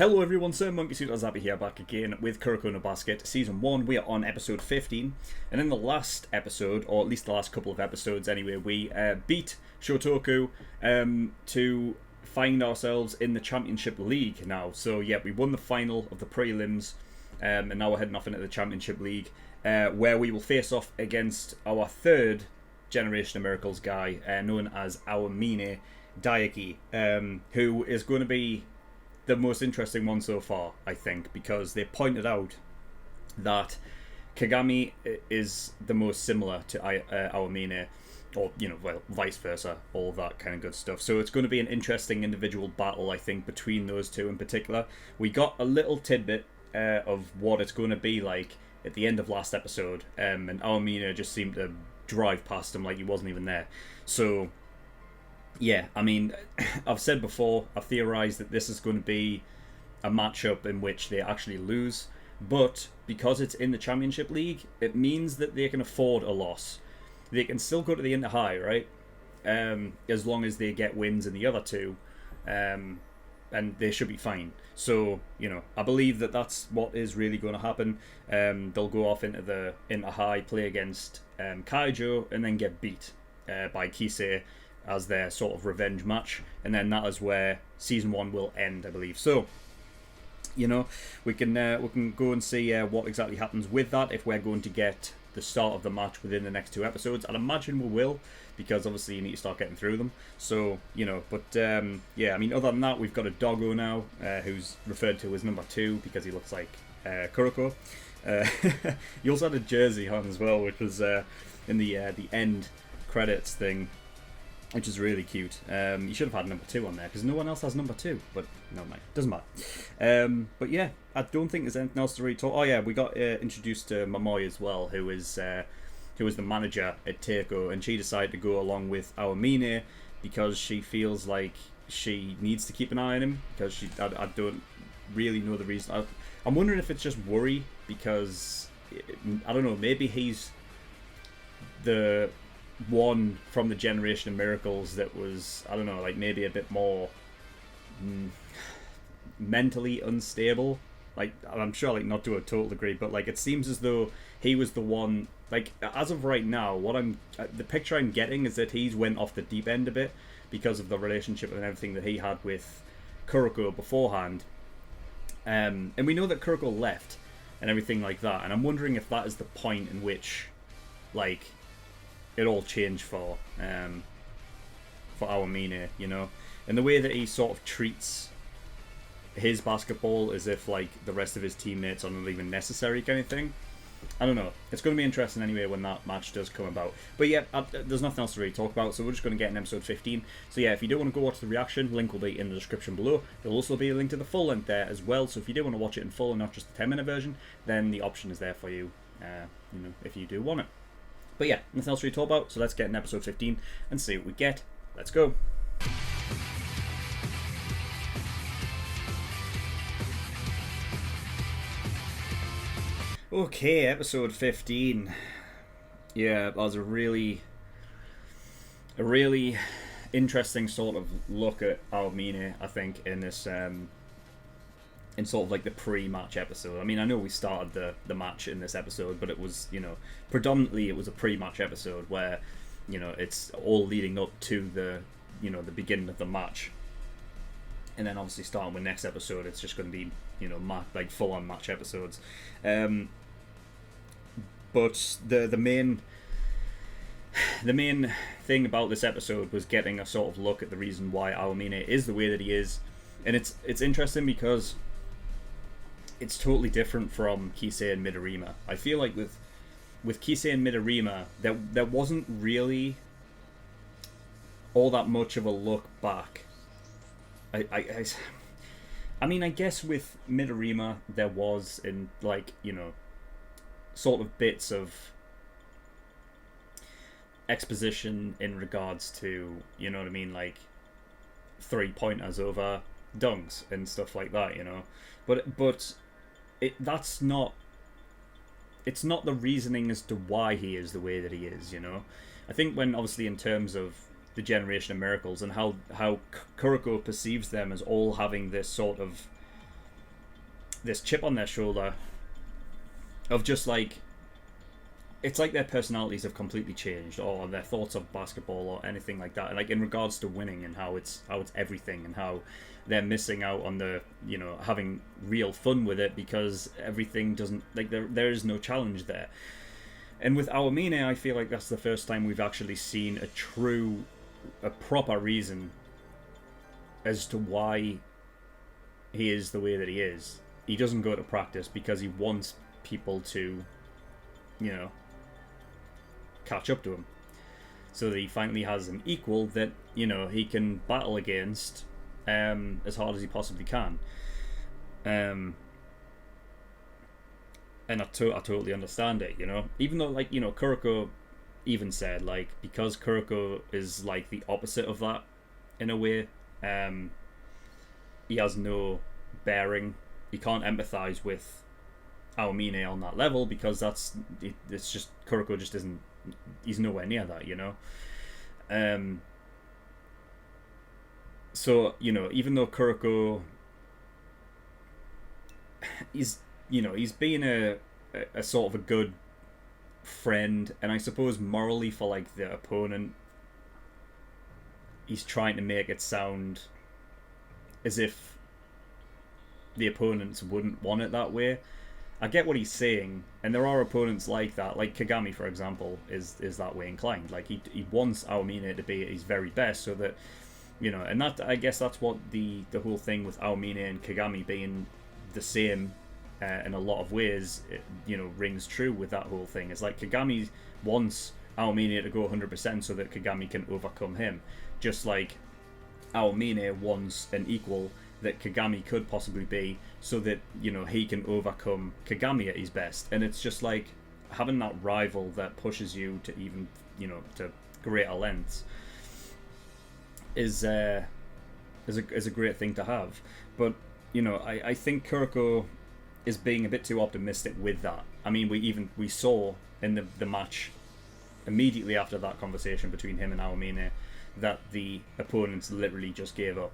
Hello everyone, SirMonkeySuit here back again with Kuroko no Basket Season 1. We are on episode 15, and in the last episode, or at least the last couple of episodes anyway, we beat Shotoku to find ourselves in the Championship League now. So yeah, we won the final of the prelims, and now we're heading off into the Championship League, where we will face off against our third Generation of Miracles guy, known as Aomine Daiki, who is going to be the most interesting one so far, I think, because they pointed out that Kagami is the most similar to Aomine, or, well, vice versa, all of that kind of good stuff. So it's going to be an interesting individual battle, I think, between those two in particular. We got a little tidbit of what it's going to be like at the end of last episode, and Aomine just seemed to drive past him like he wasn't even there. So yeah, I mean, I've said before, I've theorised that this is going to be a matchup in which they actually lose, but because it's in the Championship League, it means that they can afford a loss. They can still go to the Inter-High, right? As long as they get wins in the other two, and they should be fine. So, I believe that that's what is really going to happen. They'll go off into the Inter-High, play against Kaijo, and then get beat by Kisei as their sort of revenge match, and then that is where season 1 will end, I believe. So, we can go and see what exactly happens with that, if we're going to get the start of the match within the next 2 episodes. I'd imagine we will, because obviously you need to start getting through them. So, but yeah, I mean, other than that, we've got a doggo now, who's referred to as number 2 because he looks like Kuroko. He also had a jersey on as well, which was in the end credits thing, which is really cute. You should have had number 2 on there, because no one else has number 2, but no, mind, doesn't matter. But yeah, I don't think there's anything else to really talk. Oh yeah, we got introduced to Momoi as well, who is the manager at Teiko, and she decided to go along with Aomine because she feels like she needs to keep an eye on him, because I don't really know the reason. I'm wondering if it's just worry, because I don't know, maybe he's the one from the Generation of Miracles that was, I don't know, like maybe a bit more mentally unstable. Like, I'm sure, like, not to a total degree, but like it seems as though he was the one. Like, as of right now, the picture I'm getting is that he's went off the deep end a bit because of the relationship and everything that he had with Kuroko beforehand. And we know that Kuroko left and everything like that, and I'm wondering if that is the point in which, like, it all changed for Aomine, and the way that he sort of treats his basketball as if like the rest of his teammates are not even necessary, kind of thing. I don't know. It's going to be interesting anyway when that match does come about. But yeah, there's nothing else to really talk about, so we're just going to get in episode 15. So yeah, if you do want to go watch the reaction, link will be in the description below. There'll also be a link to the full length there as well, so if you do want to watch it in full and not just the 10-minute version, then the option is there for you, if you do want it. But yeah, nothing else to really talk about, so let's get in episode 15 and see what we get. Let's go. Okay, episode 15. Yeah, that was a really interesting sort of look at Aomine, I think, in this in sort of like the pre-match episode. I mean, I know we started the match in this episode, but it was, predominantly it was a pre-match episode where, it's all leading up to the, the beginning of the match. And then obviously starting with next episode, it's just going to be, like full-on match episodes. But the main thing about this episode was getting a sort of look at the reason why Aomine is the way that he is. And it's interesting because it's totally different from Kisei and Midorima. I feel like with Kisei and Midorima, there wasn't really all that much of a look back. I mean, I guess with Midorima there was, in like, sort of bits of exposition in regards to, what I mean, like 3-pointers over dunks and stuff like that, but it's not the reasoning as to why he is the way that he is, I think when, obviously, in terms of the Generation of Miracles and how Kuroko perceives them as all having this sort of this chip on their shoulder of just like, it's like their personalities have completely changed, or their thoughts of basketball, or anything like that. Like in regards to winning and how it's everything, and how they're missing out on the, you know, having real fun with it because everything doesn't, like, there is no challenge there. And with Aomine, I feel like that's the first time we've actually seen a proper reason as to why he is the way that he is. He doesn't go to practice because he wants people to, you know, catch up to him, so that he finally has an equal that, you know, he can battle against as hard as he possibly can. And I totally understand it, you know, even though, like, you know, Kuroko even said, like, because Kuroko is like the opposite of that in a way, he has no bearing, he can't empathize with Aomine on that level, because it's just, Kuroko just isn't, he's nowhere near that, you know. So, you know, even though Kuroko, he's being a sort of a good friend, and I suppose morally for like the opponent, he's trying to make it sound as if the opponents wouldn't want it that way. I get what he's saying, and there are opponents like that, like Kagami, for example, is that way inclined. Like, he wants Aomine to be at his very best, so that, you know, and that, I guess that's what the whole thing with Aomine and Kagami being the same in a lot of ways, you know, rings true with that whole thing. It's like Kagami wants Aomine to go 100% so that Kagami can overcome him, just like Aomine wants an equal that Kagami could possibly be, so that, you know, he can overcome Kagami at his best. And it's just like having that rival that pushes you to even, you know, to greater lengths is a great thing to have. But, you know, I think Kuroko is being a bit too optimistic with that. I mean, we saw in the match immediately after that conversation between him and Aomine that the opponents literally just gave up.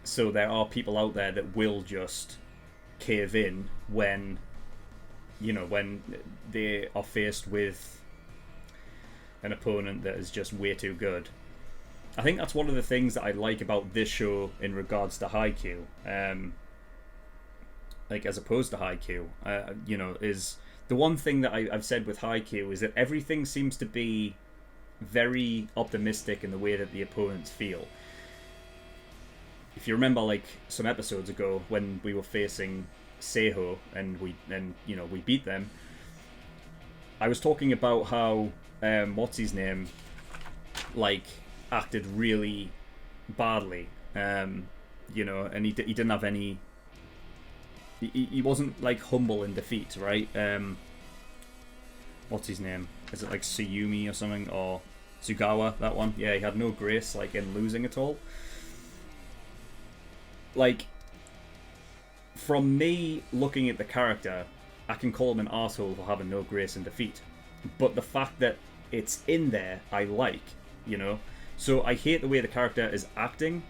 So there are people out there that will just cave in when, you know, when they are faced with an opponent that is just way too good. I think that's one of the things that I like about this show in regards to Haikyuu, like as opposed to Haikyuu, you know, is the one thing that I've said with Haikyuu is that everything seems to be very optimistic in the way that the opponents feel. If you remember, like some episodes ago when we were facing Seiho and we beat them, I was talking about how what's his name, like, acted really badly, you know, and he didn't have any. He wasn't like humble in defeat, right? What's his name? Is it like Tsuyumi or something, or Tsugawa? That one, yeah. He had no grace, like, in losing at all. Like, from me looking at the character, I can call him an arsehole for having no grace in defeat. But the fact that it's in there, I like, you know? So I hate the way the character is acting,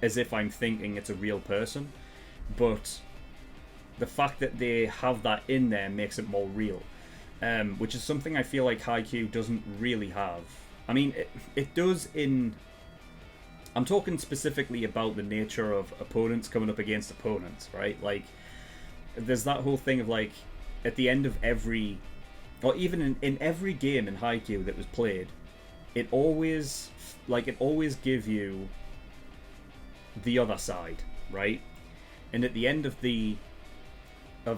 as if I'm thinking it's a real person. But the fact that they have that in there makes it more real. Which is something I feel like Haikyuu doesn't really have. I mean, it does in... I'm talking specifically about the nature of opponents coming up against opponents, right? Like, there's that whole thing of, like, at the end of every... Or even in every game in Haikyuu that was played, it always give you the other side, right? And at the end of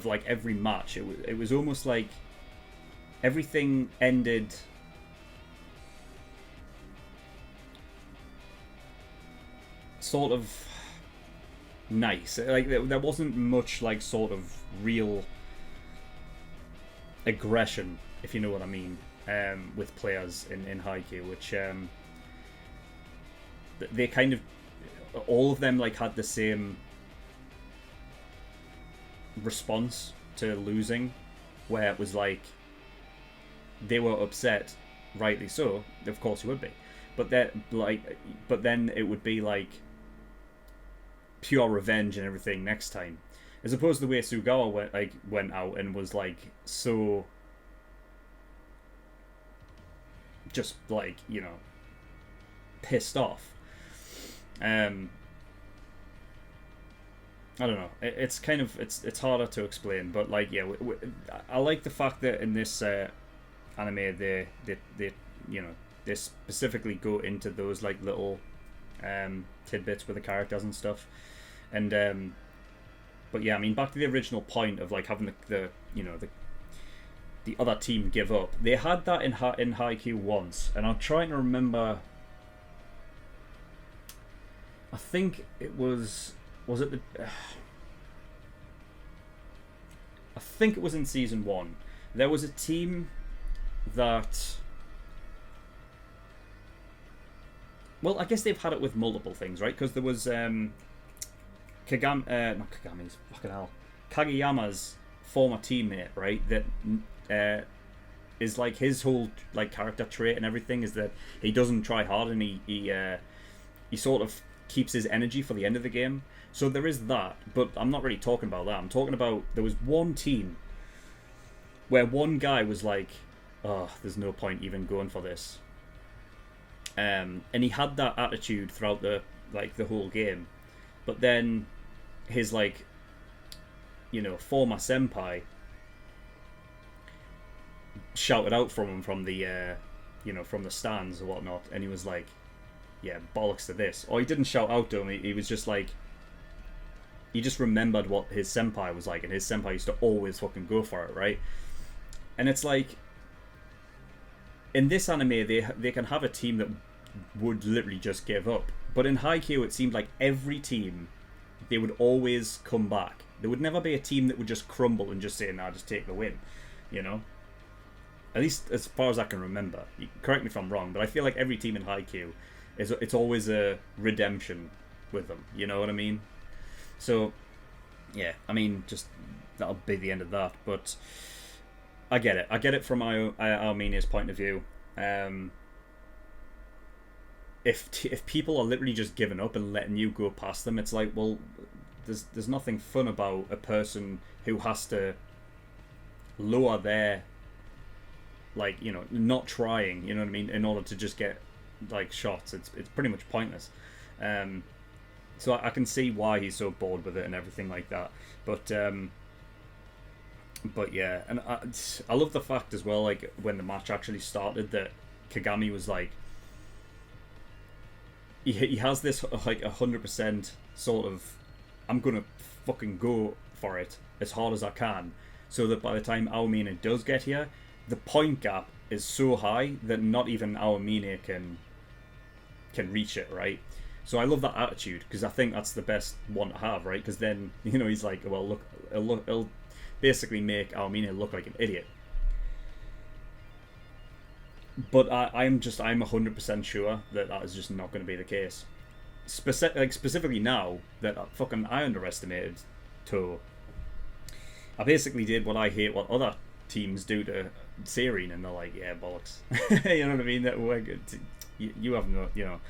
like every match, it was almost like everything ended sort of nice. Like, there wasn't much, like, sort of real aggression, if you know what I mean, with players in Haikyuu, which they kind of, all of them, like, had the same response to losing, where it was like they were upset, rightly so, of course you would be, but then it would be like pure revenge and everything next time. as opposed to the way Sugawa went out and was like so just like, you know, pissed off. I don't know. It's kind of it's harder to explain, but like yeah, I like the fact that in this anime they you know, they specifically go into those like little tidbits with the characters and stuff, and but yeah, I mean, back to the original point of like having the you know the other team give up. They had that in Haikyuu once, and I'm trying to remember. I think it was it the? I think it was in season 1. There was a team that. Well, I guess they've had it with multiple things, right? Because there was not Kagami's fucking hell, Kageyama's former teammate, right? That is like his whole like character trait and everything is that he doesn't try hard and he sort of keeps his energy for the end of the game. So there is that, but I'm not really talking about that. I'm talking about there was one team where one guy was like, "Oh, there's no point even going for this," and he had that attitude throughout the whole game. But then his like, you know, former senpai shouted out from him from the you know, from the stands or whatnot, and he was like, yeah, bollocks to this. Or he didn't shout out to him, he was just like, he just remembered what his senpai was like, and his senpai used to always fucking go for it, right? And it's like, in this anime, they can have a team that would literally just give up. But in Haikyuu, it seemed like every team, they would always come back. There would never be a team that would just crumble and just say, nah, just take the win, you know? At least as far as I can remember. Correct me if I'm wrong, but I feel like every team in Haikyuu, it's always a redemption with them, you know what I mean? So, yeah, I mean, just that'll be the end of that. But I get it from Aomine's point of view. If people are literally just giving up and letting you go past them, it's like, well, there's nothing fun about a person who has to lower their, like, you know, not trying, you know what I mean, in order to just get like shots. It's pretty much pointless. So I can see why he's so bored with it and everything like that. But yeah, and I love the fact as well, like when the match actually started, that Kagami was like, he has this like 100% sort of, I'm gonna fucking go for it as hard as I can, so that by the time Aomine does get here, the point gap is so high that not even Aomine can reach it, right? So I love that attitude, because I think that's the best one to have, right? Because then, you know, he's like, well, look, it'll basically make Aomine look like an idiot. But I'm 100% sure that is just not going to be the case. Specifically now that I underestimated Toho. I basically did what I hate what other teams do to Serene, and they're like, yeah, bollocks. You know what I mean? That we're good. You have no, you know,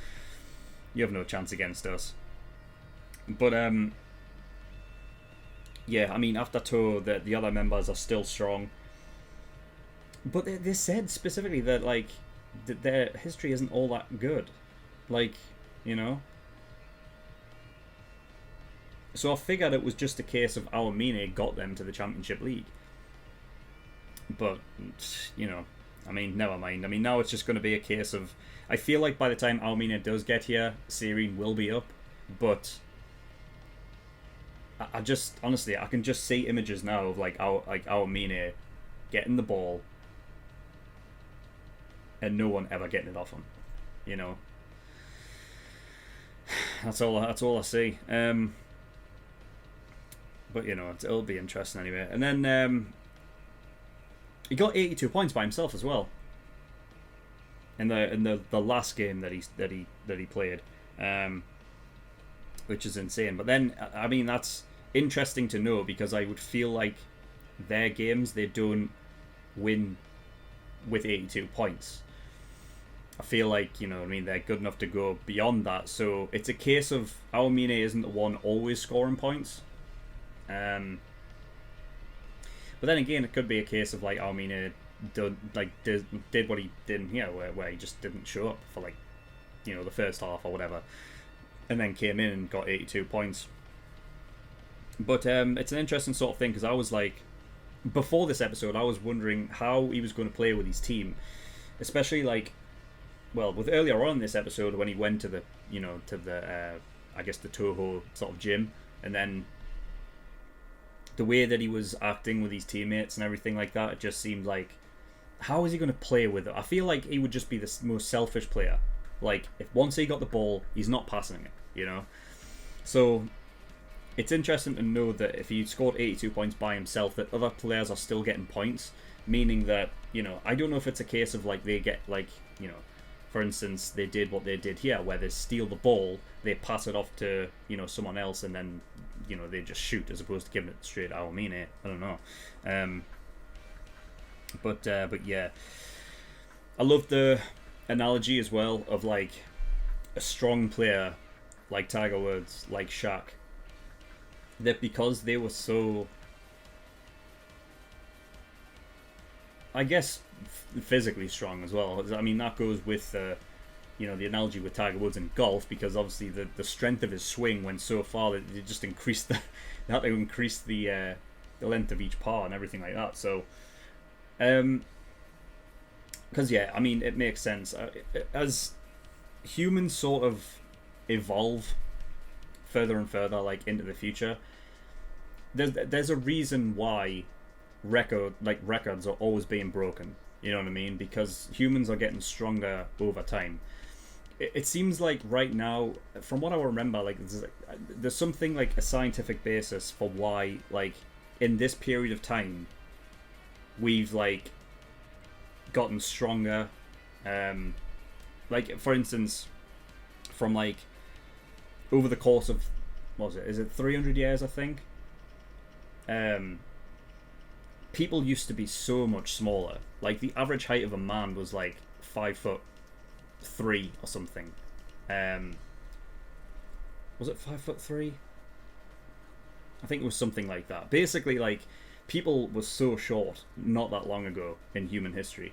you have no chance against us. But yeah, I mean, after Toho, the other members are still strong. But they said specifically that, like, that their history isn't all that good. Like, you know? So I figured it was just a case of Aomine got them to the Championship League. But, you know, I mean, never mind. I mean, now it's just going to be a case of, I feel like by the time Aomine does get here, Serene will be up. But I just, honestly, I can just see images now of, like Aomine getting the ball and no one ever getting it off him, you know. That's all I see. But you know, it'll be interesting anyway. And then he got 82 points by himself as well in the last game that he played, which is insane. But then, I mean, that's interesting to know, because I would feel like their games, they don't win with 82 points. I feel like, you know what I mean, they're good enough to go beyond that. So it's a case of Aomine isn't the one always scoring points. But then again, it could be a case of like Aomine did what he did here, where he just didn't show up for like, the first half or whatever, and then came in and got 82 points. But it's an interesting sort of thing, because I was like, before this episode, I was wondering how he was going to play with his team, especially like, well, with earlier on in this episode when he went to the, I guess the Toho sort of gym, and then the way that he was acting with his teammates and everything like that, it just seemed like, how is he going to play with it? I feel like he would just be the most selfish player. Like, if once he got the ball, he's not passing it, So, it's interesting to know that if he scored 82 points by himself, that other players are still getting points, meaning that, I don't know if it's a case of, like, they get, like, for instance, they did what they did here, where they steal the ball, they pass it off to, someone else, and then, they just shoot, as opposed to giving it straight to Aomine. I don't know. But yeah. I love the analogy as well of, like, a strong player, like Tiger Woods, like Shaq, that because they were so, I guess, physically strong as well. I mean, that goes with the analogy with Tiger Woods in golf, because obviously the strength of his swing went so far that it just increased they had to increase the length of each par and everything like that. So, because yeah, I mean, it makes sense as humans sort of evolve further and further, like, into the future. There's a reason why records are always being broken. You know what I mean? Because humans are getting stronger over time. It seems like right now, from what I remember, like, there's something like a scientific basis for why, like, in this period of time, we've, like, gotten stronger. Like, for instance, from, like, over the course of, what was it? Is it 300 years, I think? People used to be so much smaller. Like, the average height of a man was like 5'3" or something. Was it 5'3"? I think it was something like that. Basically, like, people were so short not that long ago in human history.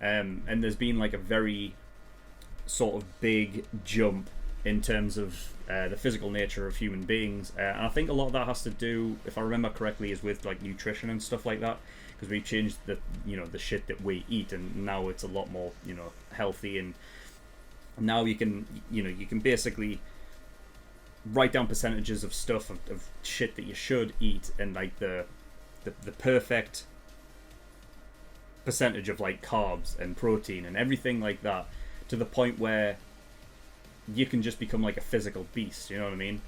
And there's been, like, a very sort of big jump in terms of the physical nature of human beings, and I think a lot of that has to do, if I remember correctly, is with, like, nutrition and stuff like that, because we've changed the the shit that we eat, and now it's a lot more healthy, and now you can basically write down percentages of stuff of shit that you should eat, and, like, the perfect percentage of, like, carbs and protein and everything like that, to the point where you can just become like a physical beast. You know what I mean?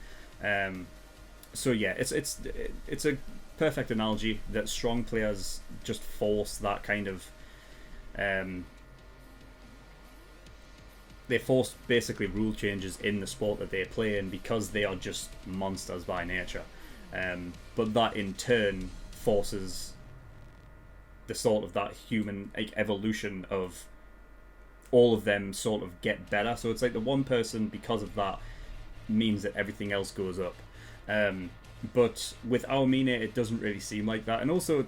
So yeah, it's a perfect analogy that strong players just force that kind of they force basically rule changes in the sport that they play in, because they are just monsters by nature. But that in turn forces the sort of that human, like, evolution of all of them sort of get better. So it's like the one person, because of that, means that everything else goes up. But with Aomine, it doesn't really seem like that. And also,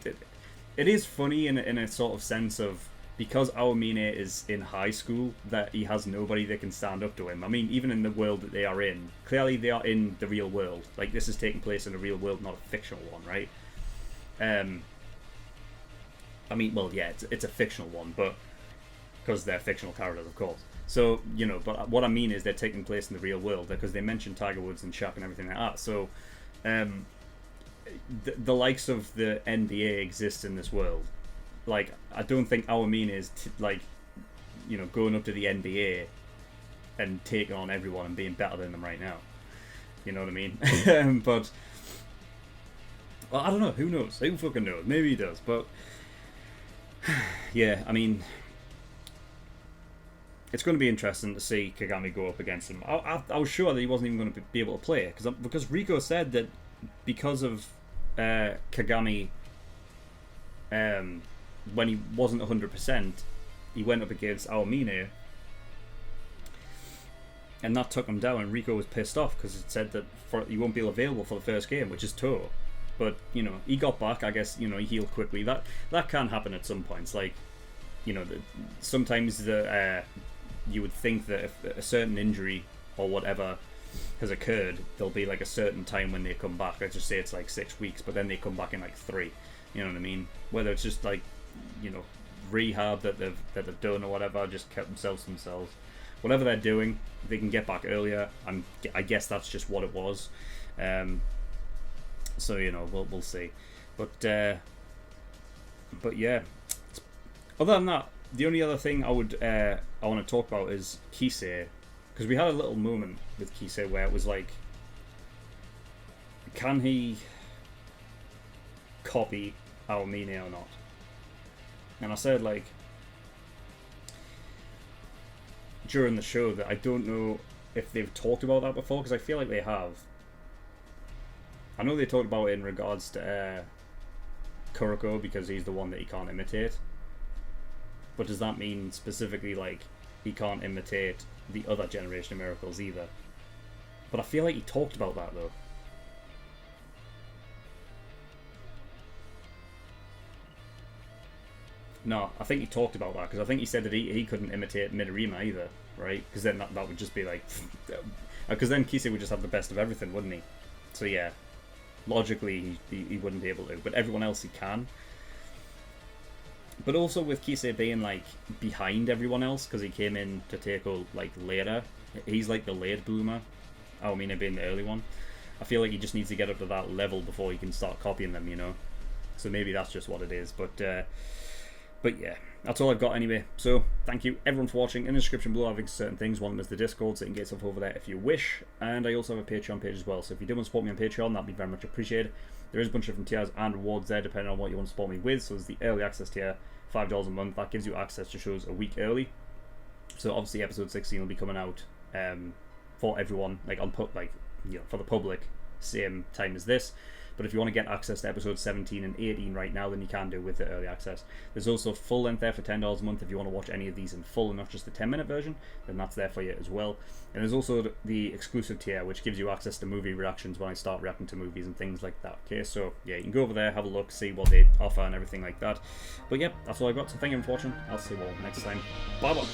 it is funny in a sort of sense of, because Aomine is in high school, that he has nobody that can stand up to him. I mean, even in the world that they are in, clearly they are in the real world. Like, this is taking place in a real world, not a fictional one, right? I mean, well, yeah, it's a fictional one, but because they're fictional characters, of course. So, but what I mean is they're taking place in the real world, because they mention Tiger Woods and Shaq and everything like that. So, the likes of the NBA exist in this world. Like, I don't think Aomine is, going up to the NBA and taking on everyone and being better than them right now. You know what I mean? But, well, I don't know. Who knows? Who fucking knows? Maybe he does. But, yeah, I mean, it's going to be interesting to see Kagami go up against him. I was sure that he wasn't even going to be able to play, because Rico said that because of Kagami, when he wasn't 100%, he went up against Aomine, and that took him down, and Rico was pissed off because it said that he won't be available for the first game, which is Toho. But you know, he got back. I guess you know he healed quickly. That can happen at some points. Like you know, sometimes you would think that if a certain injury or whatever has occurred, there'll be like a certain time when they come back. Let's just say it's like 6 weeks, but then they come back in like 3. You know what I mean? Whether it's just like, you know, rehab that they've done or whatever, just kept themselves. Whatever they're doing, they can get back earlier. I guess that's just what it was. So you know, we'll see. But yeah. Other than that, the only other thing I want to talk about is Kisei. Because we had a little moment with Kisei where it was like, can he copy Aomine or not? And I said, like, during the show that I don't know if they've talked about that before, because I feel like they have. I know they talked about it in regards to Kuroko, because he's the one that he can't imitate. But does that mean specifically, like, he can't imitate the other generation of miracles either? But I feel like he talked about that though. No, I think he talked about that because I think he said that he couldn't imitate Midorima either, right? Because then that would just be like, because then Kisei would just have the best of everything, wouldn't he? So yeah, logically he wouldn't be able to, but everyone else he can. But also with Kisei being like behind everyone else because he came in to Teiko like later, he's like the late bloomer, Aomine being the early one. I feel like he just needs to get up to that level before he can start copying them, you know. So maybe that's just what it is. But yeah, that's all I've got anyway. So thank you everyone for watching. In the description below I have certain things. One of them is the Discord, so you can get stuff over there if you wish. And I also have a Patreon page as well. So if you do want to support me on Patreon, that'd be very much appreciated. There is a bunch of different tiers and rewards there depending on what you want to support me with. So there's the early access tier, $5 a month. That gives you access to shows a week early. So obviously episode 16 will be coming out for everyone, like for the public, same time as this. But if you want to get access to episodes 17 and 18 right now, then you can do with the early access. There's also full length there for $10 a month if you want to watch any of these in full and not just the 10-minute version, then that's there for you as well. And there's also the exclusive tier, which gives you access to movie reactions when I start reacting to movies and things like that. Okay, so yeah, you can go over there, have a look, see what they offer and everything like that. But yeah, that's all I've got, so thank you for watching. I'll see you all next time. Bye bye.